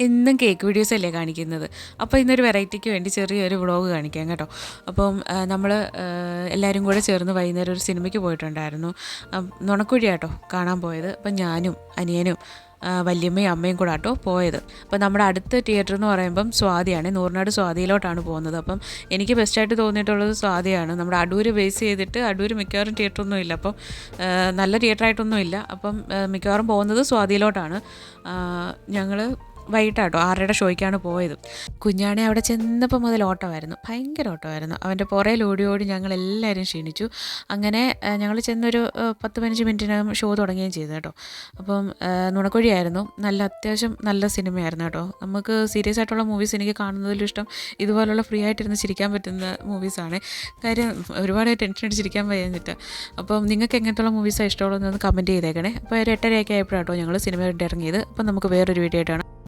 എന്നും കേക്ക് വീഡിയോസല്ലേ കാണിക്കുന്നത്. അപ്പോൾ ഇന്നൊരു വെറൈറ്റിക്ക് വേണ്ടി ചെറിയൊരു വ്ളോഗ് കാണിക്കാം കേട്ടോ. അപ്പം നമ്മൾ എല്ലാവരും കൂടെ ചേർന്ന് വൈകുന്നേരം ഒരു സിനിമയ്ക്ക് പോയിട്ടുണ്ടായിരുന്നു. നുണക്കുഴിയാട്ടോ കാണാൻ പോയത്. അപ്പം ഞാനും അനിയനും വല്യമ്മയും അമ്മയും കൂടെ ആട്ടോ പോയത്. അപ്പോൾ നമ്മുടെ അടുത്ത തിയേറ്റർ എന്ന് പറയുമ്പം സ്വാതിയാണ്, നൂറിനാട് സ്വാതിയിലോട്ടാണ് പോകുന്നത്. അപ്പം എനിക്ക് ബെസ്റ്റായിട്ട് തോന്നിയിട്ടുള്ളത് സ്വാതിയാണ്. നമ്മുടെ അടൂർ ബേസ് ചെയ്തിട്ട് അടൂർ മിക്കവാറും തിയേറ്ററൊന്നും ഇല്ല, അപ്പം നല്ല തിയേറ്ററായിട്ടൊന്നും ഇല്ല. അപ്പം മിക്കവാറും പോകുന്നത് സ്വാതിയിലോട്ടാണ്. ഞങ്ങൾ വൈകിട്ടാട്ടോ 6:30 ഷോയ്ക്കാണ് പോയത്. കുഞ്ഞാണെ അവിടെ ചെന്നപ്പോൾ മുതൽ ഓട്ടമായിരുന്നു, ഭയങ്കര ഓട്ടമായിരുന്നു. അവൻ്റെ പുറയിൽ ഓടി ഓടി ഞങ്ങളെല്ലാവരും ക്ഷീണിച്ചു. അങ്ങനെ ഞങ്ങൾ ചെന്നൊരു 10-15 മിനിറ്റിനകം ഷോ തുടങ്ങുകയും ചെയ്തു കേട്ടോ. അപ്പം നുണക്കുഴിയായിരുന്നു. അത്യാവശ്യം നല്ല സിനിമയായിരുന്നു കേട്ടോ. നമുക്ക് സീരിയസ് ആയിട്ടുള്ള മൂവീസ് എനിക്ക് കാണുന്നതിലും ഇഷ്ടം ഇതുപോലുള്ള ഫ്രീ ആയിട്ടിരുന്ന് ചിരിക്കാൻ പറ്റുന്ന മൂവീസാണ്. കാര്യം ഒരുപാട് ടെൻഷൻ അടിച്ചിരിക്കാൻ വയ്യാഞ്ഞിട്ട്. അപ്പം നിങ്ങൾക്ക് എങ്ങനത്തുള്ള മൂവീസാണ് ഇഷ്ടമുള്ളതെന്ന് കമൻറ്റ് ചെയ്തേക്കണേ. അപ്പോൾ ഒരു 8:30 ആയപ്പോഴാട്ടോ ഞങ്ങൾ സിനിമ കണ്ടിറങ്ങിയത്. അപ്പം നമുക്ക് വേറൊരു വീഡിയോ ആയിട്ടാണ്.